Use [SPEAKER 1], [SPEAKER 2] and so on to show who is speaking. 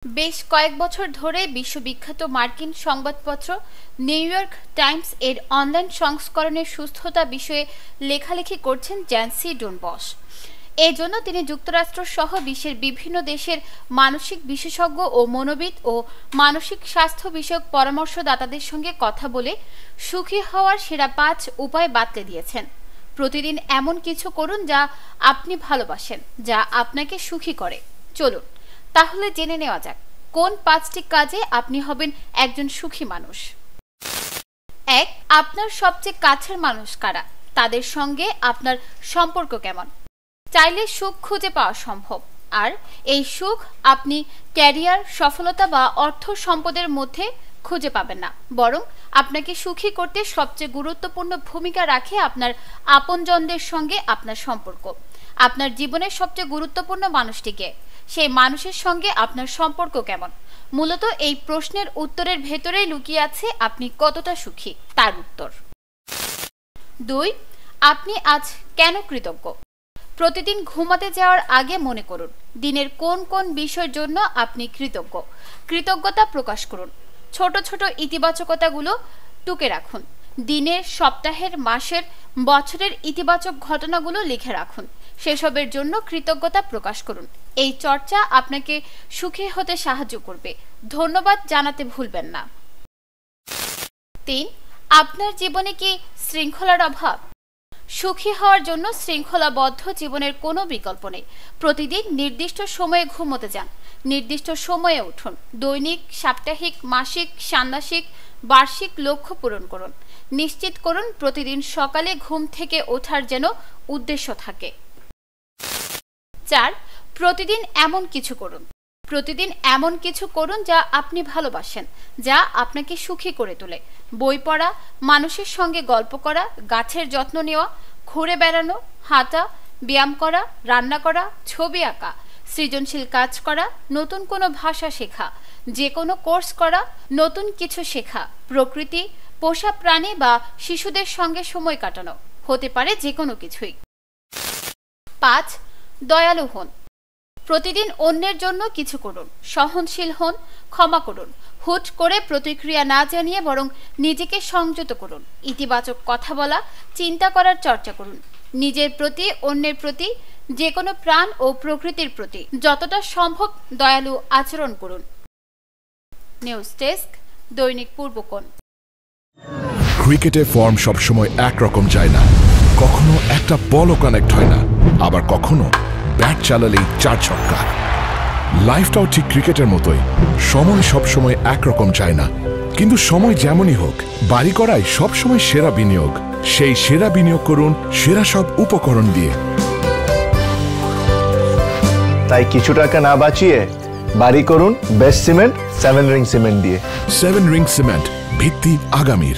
[SPEAKER 1] বেশ কয়েক বছর ধরে বিশ্ববিখ্যাত মার্কিন সংবাদপত্র নিউ ইয়র্ক টাইমস এর অনলাইন সংস্করণের সুস্থতা বিষয়ে লেখালেখি করছেন জ্যান্সি ডুনবশ। এই জন্য তিনি যুক্তরাষ্ট্র সহ বিশ্বের বিভিন্ন দেশের মানসিক বিশেষজ্ঞ ও মনোবিদ ও মানসিক স্বাস্থ্য বিষয়ক পরামর্শদাতাদের সঙ্গে কথা বলে সুখী হওয়ার সেরা 5 উপায় বাতলে দিয়েছেন। প্রতিদিন এমন কিছু করুন যা আপনি ভালোবাসেন, যা আপনাকে সুখী করে। চলুন তাহলে জেনে নেওয়া যাক কোন 5টি কাজে আপনি হবেন একজন সুখী মানুষ। 1. আপনার সবচেয়ে কাছের মানুষ কারা? তাদের সঙ্গে আপনার সম্পর্ক কেমন? চাইলে সুখ খুঁজে পাওয়া সম্ভব, আর এই সুখ আপনি ক্যারিয়ার, সফলতা বা অর্থ সম্পদের মধ্যে খুঁজে পাবেন না, বরং আপনাকে সুখী করতে সবচেয়ে গুরুত্বপূর্ণ ভূমিকা রাখে আপনার আপনজনদের সঙ্গে আপনার সম্পর্ক। আপনার জীবনের সবচেয়ে গুরুত্বপূর্ণ মানুষটিকে, সেই মানুষের সঙ্গে আপনার সম্পর্ক কেমন? মূলত এই প্রশ্নের উত্তরের ভেতরেই লুকিয়ে আছে আপনি কতটা সুখী তার উত্তর। 2. আপনি আজ কেন কৃতজ্ঞ? প্রতিদিন ঘুমাতে যাওয়ার আগে মনে করুন দিনের কোন কোন বিষয়ের জন্য আপনি কৃতজ্ঞ। কৃতজ্ঞতা প্রকাশ করুন। ছোট ছোট ইতিবাচকতাগুলো টুকে রাখুন। দিনের, সপ্তাহের, মাসের, বছরের ইতিবাচক ঘটনাগুলো লিখে রাখুন। সেসবের জন্য কৃতজ্ঞতা প্রকাশ করুন। এই চর্চা আপনাকে সুখী হতে সাহায্য করবে। ধন্যবাদ জানাতে ভুলবেন না। 3. আপনার জীবনে কি শৃঙ্খলার অভাব? সুখী হওয়ার জন্য শৃঙ্খলাবদ্ধ জীবনের কোনো বিকল্প নেই। প্রতিদিন নির্দিষ্ট সময়ে ঘুমোতে যান, নির্দিষ্ট সময়ে উঠুন, দৈনিক, সাপ্তাহিক, মাসিক, ষান্মাসিক, বার্ষিক লক্ষ্য পূরণ করুন। নিশ্চিত করুন প্রতিদিন সকালে ঘুম থেকে ওঠার যেন উদ্দেশ্য থাকে। 4. প্রতিদিন এমন কিছু করুন। প্রতিদিন এমন কিছু করুন যা আপনি ভালোবাসেন, যা আপনাকে সুখী করে তোলে। বই পড়া, মানুষের সঙ্গে গল্প করা, গাছের যত্ন নেওয়া, ঘুরে বেড়ানো, হাঁটা, ব্যায়াম করা, রান্না করা, ছবি আঁকা, সৃজনশীল কাজ করা, নতুন কোনো ভাষা শেখা, যে কোনো কোর্স করা, নতুন কিছু শেখা, প্রকৃতি, পোষা প্রাণী বা শিশুদের সঙ্গে সময় কাটানো, হতে পারে যে কোনো কিছুই। 5. দয়ালু হন। প্রতিদিন অন্যের জন্য কিছু করুন। সহনশীল হন, ক্ষমা করুন। হুট করে প্রতিক্রিয়া না জানিয়ে বরং নিজেকে সংযত করুন। ইতিবাচক কথা বলা, চিন্তা করার চর্চা করুন। নিজের প্রতি, অন্যের প্রতি, যে কোনো প্রাণ ও প্রকৃতির প্রতি যতটা সম্ভব দয়ালু আচরণ করুন। নিউজ ডেস্ক, দৈনিক পূর্বকোণ।
[SPEAKER 2] ক্রিকেটে ফর্ম সবসময় একরকম যায় না। কখনো একটা বলও কানেক্ট হয় না, আবার কখনো ব্যাট চালালেই 4 ছক্কা। লাইফটাও ঠিক ক্রিকেটের মতোই, সময় সবসময় একরকম যায় না। কিন্তু সময় যেমনই হোক, বাড়ি করাই সবসময় সেরা বিনিয়োগ। সেই সেরা বিনিয়োগ করুন সেরা সব উপকরণ দিয়ে।
[SPEAKER 3] তাই কিছু টাকা না বাঁচিয়ে বাড়ি করুন বেস্ট সিমেন্ট 7 রিং সিমেন্ট দিয়ে।
[SPEAKER 2] 7 রিং সিমেন্ট, ভিত্তি আগামীর।